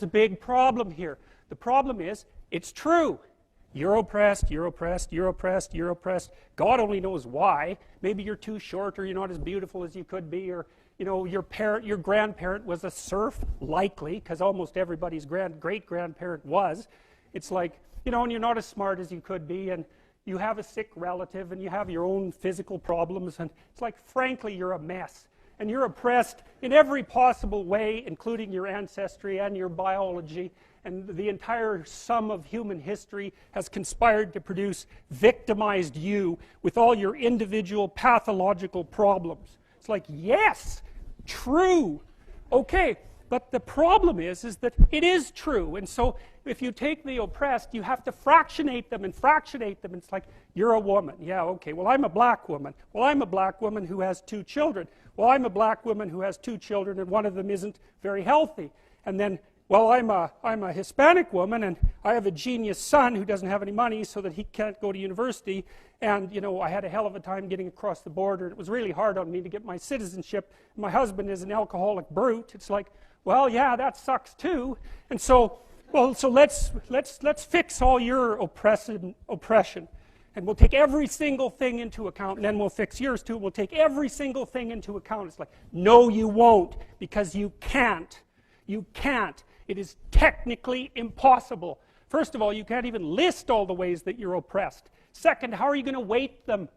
a big problem here. The problem is, it's true. You're oppressed, you're oppressed, you're oppressed, you're oppressed. God only knows why. Maybe you're too short, or you're not as beautiful as you could be, or your grandparent was a serf, likely, because almost everybody's great-grandparent was. It's like, and you're not as smart as you could be, and you have a sick relative, and you have your own physical problems, and it's like, frankly, you're a mess. And you're oppressed in every possible way, including your ancestry and your biology, and the entire sum of human history has conspired to produce victimized you with all your individual pathological problems. It's like, yes, true. Okay, but the problem is that it is true. And so if you take the oppressed, you have to fractionate them and fractionate them. It's like, you're a woman. Yeah, okay, well, I'm a black woman. Well, I'm a black woman who has 2 children. Well, I'm a black woman who has 2 children, and one of them isn't very healthy. And then, well, I'm a Hispanic woman, and I have a genius son who doesn't have any money so that he can't go to university. And, I had a hell of a time getting across the border. It was really hard on me to get my citizenship. My husband is an alcoholic brute. It's like, well, yeah, that sucks too. And so, let's fix all your oppression. And we'll take every single thing into account, and then we'll fix yours too. We'll take every single thing into account. It's like, no, you won't, because you can't. You can't. It is technically impossible. First of all, you can't even list all the ways that you're oppressed. Second, how are you going to weight them?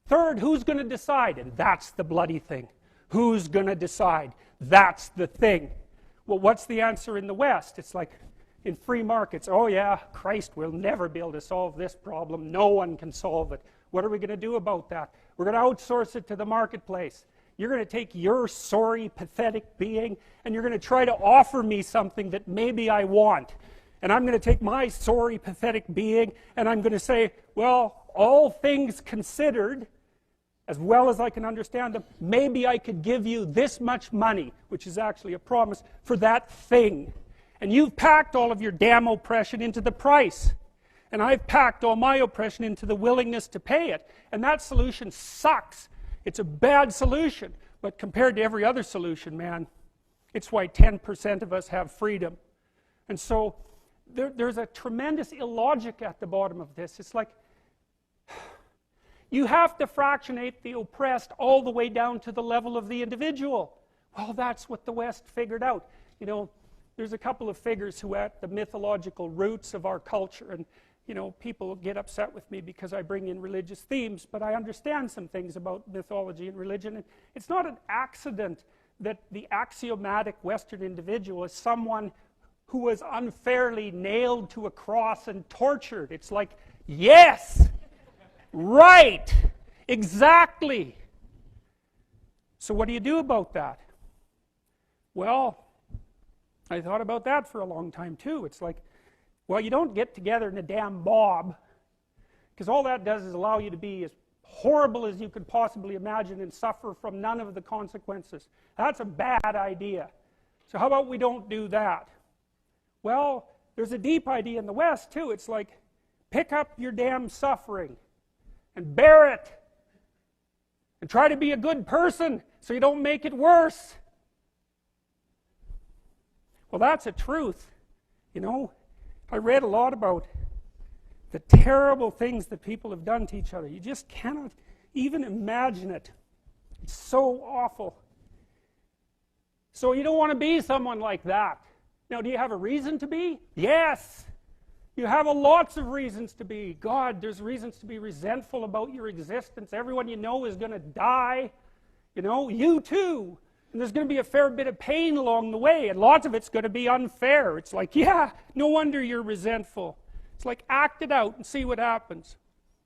Third, who's going to decide? And that's the bloody thing. Who's going to decide? That's the thing. Well, what's the answer in the West? It's like, in free markets, oh yeah, Christ, we'll never be able to solve this problem. No one can solve it. What are we going to do about that? We're going to outsource it to the marketplace. You're going to take your sorry, pathetic being, and you're going to try to offer me something that maybe I want. And I'm going to take my sorry, pathetic being, and I'm going to say, well, all things considered, as well as I can understand them, maybe I could give you this much money, which is actually a promise, for that thing. And you've packed all of your damn oppression into the price. And I've packed all my oppression into the willingness to pay it. And that solution sucks. It's a bad solution. But compared to every other solution, man, it's why 10% of us have freedom. And so there's a tremendous illogic at the bottom of this. It's like, you have to fractionate the oppressed all the way down to the level of the individual. Well, that's what the West figured out. There's a couple of figures who are at the mythological roots of our culture, and people get upset with me because I bring in religious themes, but I understand some things about mythology and religion, and it's not an accident that the axiomatic Western individual is someone who was unfairly nailed to a cross and tortured. It's like, yes, right, exactly. So what do you do about that? Well, I thought about that for a long time too. It's like, well, you don't get together in a damn mob, because all that does is allow you to be as horrible as you could possibly imagine and suffer from none of the consequences. That's a bad idea. So how about we don't do that? Well, there's a deep idea in the West too. It's like, pick up your damn suffering and bear it and try to be a good person so you don't make it worse. Well, that's a truth. I read a lot about the terrible things that people have done to each other. You just cannot even imagine it. It's so awful. So you don't want to be someone like that. Now, do you have a reason to be? Yes. You have lots of reasons to be. God, there's reasons to be resentful about your existence. Everyone you know is going to die. You too. And there's going to be a fair bit of pain along the way, and lots of it's going to be unfair. It's like, yeah, no wonder you're resentful. It's like, act it out and see what happens.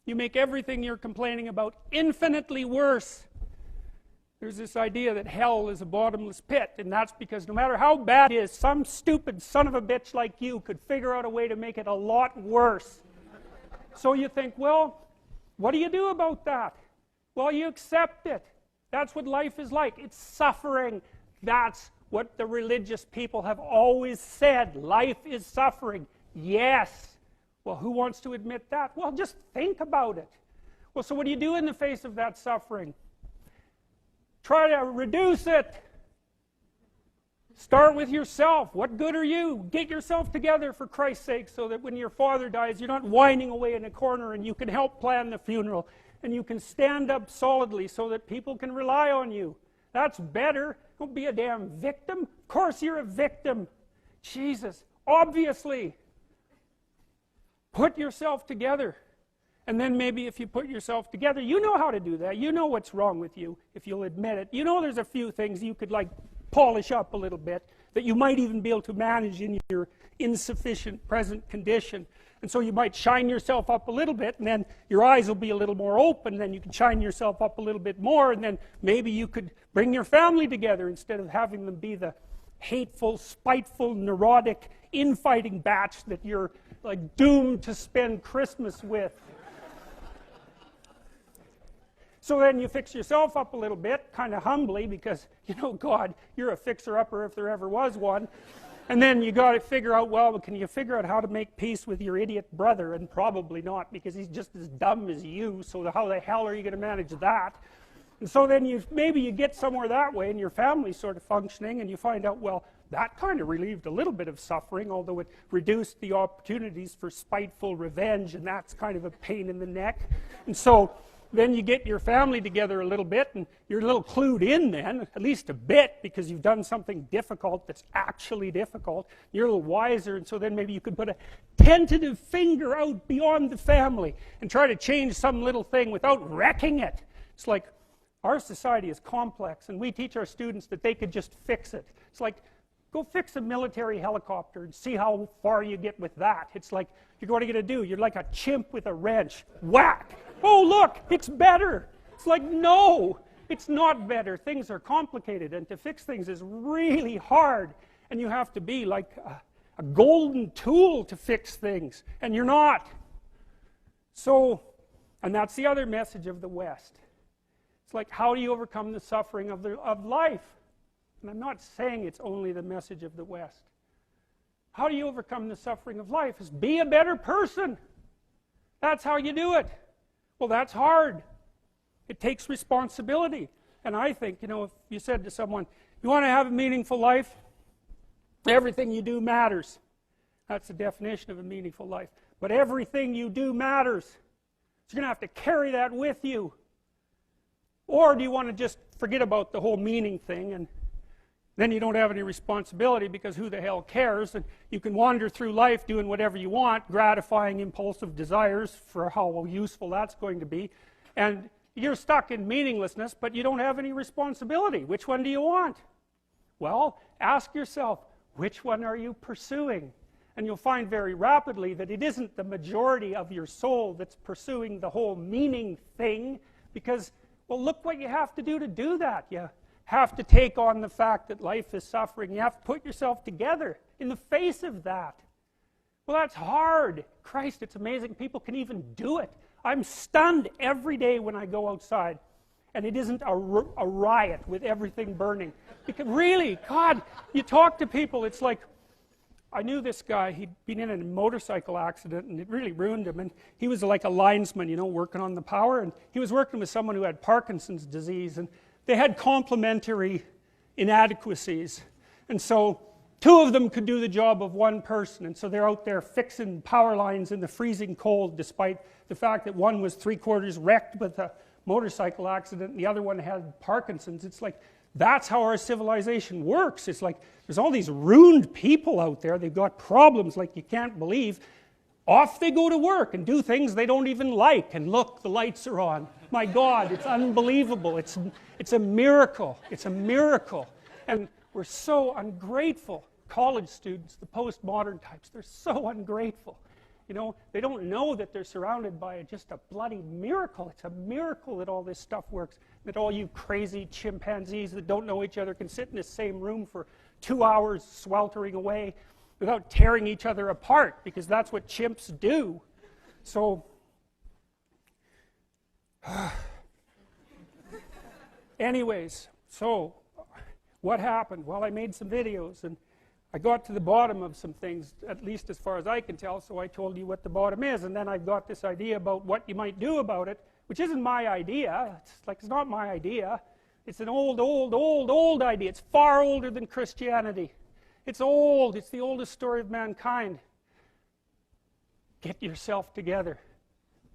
You make everything you're complaining about infinitely worse. There's this idea that hell is a bottomless pit, and that's because no matter how bad it is, some stupid son of a bitch like you could figure out a way to make it a lot worse. So you think, well, what do you do about that? Well, you accept it. That's what life is like. It's suffering. That's what the religious people have always said. Life is suffering. Yes. Well, who wants to admit that? Well, just think about it. Well, so what do you do in the face of that suffering? Try to reduce it. Start with yourself. What good are you? Get yourself together for Christ's sake, so that when your father dies, you're not whining away in a corner, and you can help plan the funeral, and you can stand up solidly so that people can rely on you. That's better. Don't be a damn victim. Of course you're a victim. Jesus, obviously. Put yourself together. And then maybe if you put yourself together, you know how to do that. You know what's wrong with you, if you'll admit it. You know there's a few things you could like polish up a little bit, that you might even be able to manage in your insufficient present condition. And so you might shine yourself up a little bit, and then your eyes will be a little more open, then you can shine yourself up a little bit more, and then maybe you could bring your family together instead of having them be the hateful, spiteful, neurotic, infighting batch that you're like doomed to spend Christmas with. So then you fix yourself up a little bit, kind of humbly, because, you know, God, you're a fixer-upper if there ever was one. And then you got to figure out, well, can you figure out how to make peace with your idiot brother? And probably not, because he's just as dumb as you, so how the hell are you going to manage that? And so then maybe you get somewhere that way, and your family's sort of functioning, and you find out, well, that kind of relieved a little bit of suffering, although it reduced the opportunities for spiteful revenge, and that's kind of a pain in the neck. And so then you get your family together a little bit, and you're a little clued in then, at least a bit, because you've done something difficult that's actually difficult. You're a little wiser, and so then maybe you could put a tentative finger out beyond the family and try to change some little thing without wrecking it. It's like, our society is complex, and we teach our students that they could just fix it. It's like, go fix a military helicopter and see how far you get with that. It's like, what are you going to do? You're like a chimp with a wrench. Whack! Oh, look, it's better. It's like, no, it's not better. Things are complicated, and to fix things is really hard. And you have to be like a golden tool to fix things, and you're not. So, and that's the other message of the West. It's like, how do you overcome the suffering of life? And I'm not saying it's only the message of the West. How do you overcome the suffering of life? Is be a better person. That's how you do it. Well, that's hard. It takes responsibility. And I think, you know, if you said to someone, you want to have a meaningful life? Everything you do matters. That's the definition of a meaningful life. But everything you do matters. So you're going to have to carry that with you. Or do you want to just forget about the whole meaning thing, and then you don't have any responsibility, because who the hell cares? And you can wander through life doing whatever you want, gratifying impulsive desires for how useful that's going to be. And you're stuck in meaninglessness, but you don't have any responsibility. Which one do you want? Well, ask yourself, which one are you pursuing? And you'll find very rapidly that it isn't the majority of your soul that's pursuing the whole meaning thing, because, well, look what you have to do that. You have to take on the fact that life is suffering. You have to put yourself together in the face of that. Well, that's hard. Christ, it's amazing people can even do it. I'm stunned every day when I go outside, and it isn't a riot with everything burning. Because really, God, you talk to people, it's like, I knew this guy, he'd been in a motorcycle accident, and it really ruined him, and he was like a linesman, you know, working on the power, and he was working with someone who had Parkinson's disease, and they had complementary inadequacies, and so two of them could do the job of one person, and so they're out there fixing power lines in the freezing cold, despite the fact that one was 3/4 wrecked with a motorcycle accident, and the other one had Parkinson's. It's like, that's how our civilization works. It's like, there's all these ruined people out there, they've got problems like you can't believe. Off they go to work and do things they don't even like, and look, the lights are on. My God, it's unbelievable. It's a miracle. It's a miracle. And we're so ungrateful. College students, the postmodern types, they're so ungrateful. You know, they don't know that they're surrounded by just a bloody miracle. It's a miracle that all this stuff works, that all you crazy chimpanzees that don't know each other can sit in the same room for 2 hours sweltering away without tearing each other apart, because that's what chimps do. So, anyways, so what happened? Well, I made some videos, and I got to the bottom of some things, at least as far as I can tell, so I told you what the bottom is, and then I got this idea about what you might do about it, which isn't my idea. It's not my idea. It's an old idea. It's far older than Christianity. It's old. It's the oldest story of mankind. Get yourself together.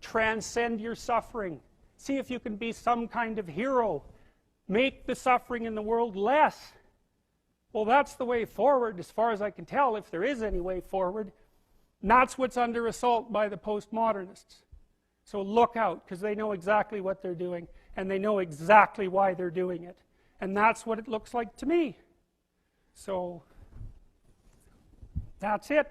Transcend your suffering. See if you can be some kind of hero. Make the suffering in the world less. Well, that's the way forward, as far as I can tell, if there is any way forward. And that's what's under assault by the postmodernists. So look out, because they know exactly what they're doing, and they know exactly why they're doing it. And that's what it looks like to me. So, that's it.